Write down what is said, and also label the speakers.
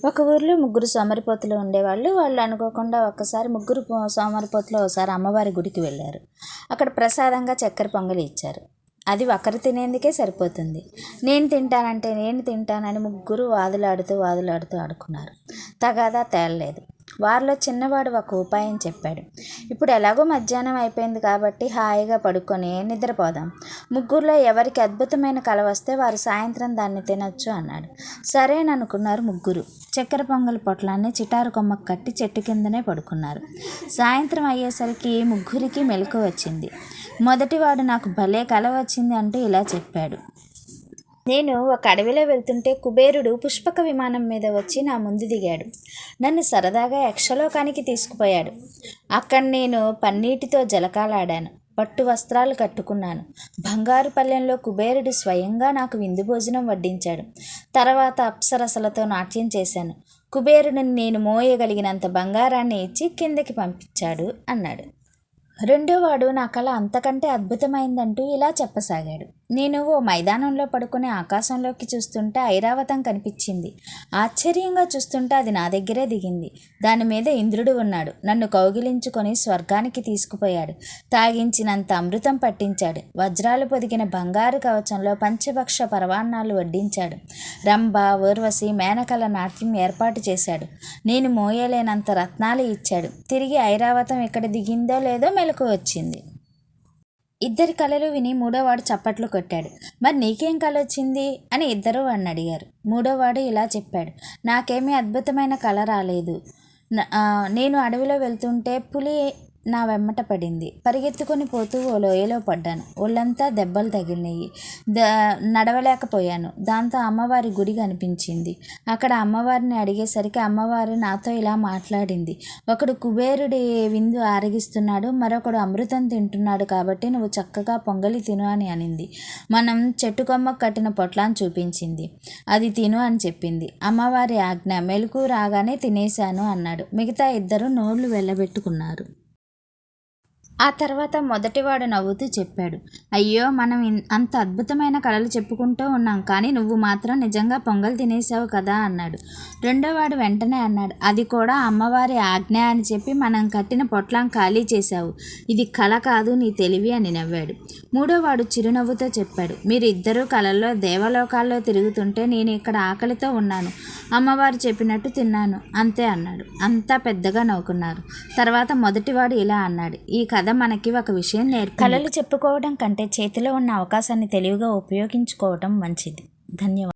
Speaker 1: ఒక ఊరిలో ముగ్గురు సోమరిపోతులు ఉండేవాళ్ళు. వాళ్ళు అనుకోకుండా ఒక్కసారి ముగ్గురు సోమరిపోతులు ఒకసారి అమ్మవారి గుడికి వెళ్ళారు. అక్కడ ప్రసాదంగా చక్కెర పొంగలి ఇచ్చారు. అది ఒకరు తినేందుకే సరిపోతుంది. నేను తింటానని ముగ్గురు వాదులాడుతూ ఆడుకున్నారు. తగాదా తేలలేదు. వారిలో చిన్నవాడు ఒక ఉపాయం చెప్పాడు. ఇప్పుడు ఎలాగో మధ్యాహ్నం అయిపోయింది కాబట్టి హాయిగా పడుకొని నిద్రపోదాం. ముగ్గురులో ఎవరికి అద్భుతమైన కల వస్తే వారు సాయంత్రం దాన్ని తినొచ్చు అన్నాడు. సరేననుకున్నారు ముగ్గురు. చక్కెర పొంగలి పొట్లాన్ని చిటారు కొమ్మకు కట్టి చెట్టు కిందనే పడుకున్నారు. సాయంత్రం అయ్యేసరికి ముగ్గురికి మెలకువ వచ్చింది. మొదటివాడు నాకు భలే కల వచ్చింది అంటూ ఇలా చెప్పాడు. నేను ఒక అడవిలో వెళ్తుంటే కుబేరుడు పుష్పక విమానం మీద వచ్చి నా ముందు దిగాడు. నన్ను సరదాగా యక్షలోకానికి తీసుకుపోయాడు. అక్కడ నేను పన్నీటితో జలకాలాడాను. పట్టు వస్త్రాలు కట్టుకున్నాను. బంగారు పల్లెంలో కుబేరుడు స్వయంగా నాకు విందు భోజనం వడ్డించాడు. తర్వాత అప్సరసలతో నాట్యం చేశాను. కుబేరుడిని నేను మోయగలిగినంత బంగారాన్ని ఇచ్చి కిందకి పంపించాడు అన్నాడు. రెండోవాడు నా కళ అంతకంటే అద్భుతమైందంటూ ఇలా చెప్పసాగాడు. నేను ఓ మైదానంలో పడుకుని ఆకాశంలోకి చూస్తుంటే ఐరావతం కనిపించింది. ఆశ్చర్యంగా చూస్తుంటే అది నా దగ్గరే దిగింది. దాని మీద ఇంద్రుడు ఉన్నాడు. నన్ను కౌగిలించుకొని స్వర్గానికి తీసుకుపోయాడు. తాగించినంత అమృతం పట్టించాడు. వజ్రాలు పొదిగిన బంగారు కవచంలో పంచభక్ష పరవాన్నాలు వడ్డించాడు. రంభ, ఊర్వశి, మేనకల నాట్యం ఏర్పాటు చేశాడు. నేను మోయలేనంత రత్నాలు ఇచ్చాడు. తిరిగి ఐరావతం ఎక్కడ దిగిందో లేదో మెలకు వచ్చింది. ఇద్దరి కలలు విని మూడోవాడు చప్పట్లు కొట్టాడు. మరి నీకేం కల వచ్చింది అని ఇద్దరు వాడిని అడిగారు. మూడోవాడు ఇలా చెప్పాడు. నాకేమీ అద్భుతమైన కల రాలేదు. నేను అడవిలో వెళ్తుంటే పులి నా వెమ్మట పడింది. పరిగెత్తుకొని పోతూ ఓ లోయలో పడ్డాను. ఒళ్ళంతా దెబ్బలు తగిలినాయి. నడవలేకపోయాను. దాంతో అమ్మవారి గుడి కనిపించింది. అక్కడ అమ్మవారిని అడిగేసరికి అమ్మవారు నాతో ఇలా మాట్లాడింది. ఒకడు కుబేరుడి విందు ఆరగిస్తున్నాడు, మరొకడు అమృతం తింటున్నాడు. కాబట్టి నువ్వు చక్కగా పొంగలి తిను అని అనింది. మనం చెట్టు కొమ్మకు కట్టిన పొట్లాన్ని చూపించింది. అది తిను అని చెప్పింది. అమ్మవారి ఆజ్ఞ. మెలకు రాగానే తినేశాను అన్నాడు. మిగతా ఇద్దరు నోళ్లు వెళ్ళబెట్టుకున్నారు. ఆ తర్వాత మొదటివాడు నవ్వుతూ చెప్పాడు. అయ్యో, మనం అంత అద్భుతమైన కళలు చెప్పుకుంటూ ఉన్నాం, కానీ నువ్వు మాత్రం నిజంగా పొంగల్ తినేసావు కదా అన్నాడు. రెండోవాడు వెంటనే అన్నాడు. అది కూడా అమ్మవారి ఆజ్ఞ అని చెప్పి మనం కట్టిన పొట్లం ఖాళీ చేశావు. ఇది కళ కాదు, నీ తెలివి అని నవ్వాడు. మూడోవాడు చిరునవ్వుతో చెప్పాడు. మీరు ఇద్దరూ కళల్లో దేవలోకాల్లో తిరుగుతుంటే నేను ఇక్కడ ఆకలితో ఉన్నాను. అమ్మవారు చెప్పినట్టు తిన్నాను అంతే అన్నాడు. అంతా పెద్దగా నవ్వుకున్నారు. తర్వాత మొదటివాడు ఇలా అన్నాడు. ఈ కథ మనకి ఒక విషయం కళలు చెప్పుకోవడం కంటే చేతిలో ఉన్న అవకాశాన్ని తెలివిగా ఉపయోగించుకోవడం మంచిది. ధన్యవాదాలు.